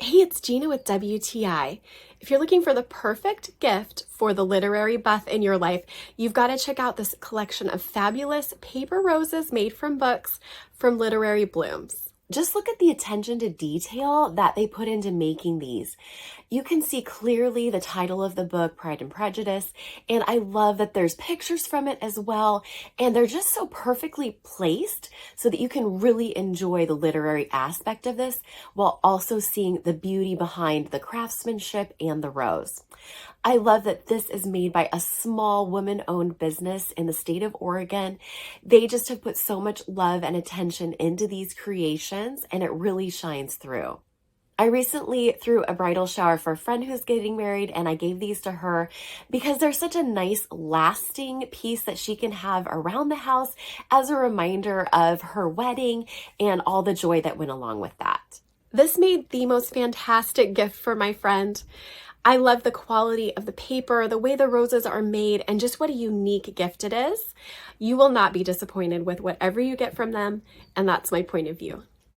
Hey, it's Gina with WTI. If you're looking for the perfect gift for the literary buff in your life, you've got to check out this collection of fabulous paper roses made from books from Literary Blooms. Just look at the attention to detail that they put into making these. You can see clearly the title of the book, Pride and Prejudice, and I love that there's pictures from it as well, and they're just so perfectly placed so that you can really enjoy the literary aspect of this while also seeing the beauty behind the craftsmanship and the rose. I love that this is made by a small woman-owned business in the state of Oregon. They just have put so much love and attention into these creations, and it really shines through. I recently threw a bridal shower for a friend who's getting married, and I gave these to her because they're such a nice lasting piece that she can have around the house as a reminder of her wedding and all the joy that went along with that. This made the most fantastic gift for my friend. I love the quality of the paper, the way the roses are made, and just what a unique gift it is. You will not be disappointed with whatever you get from them, and that's my point of view.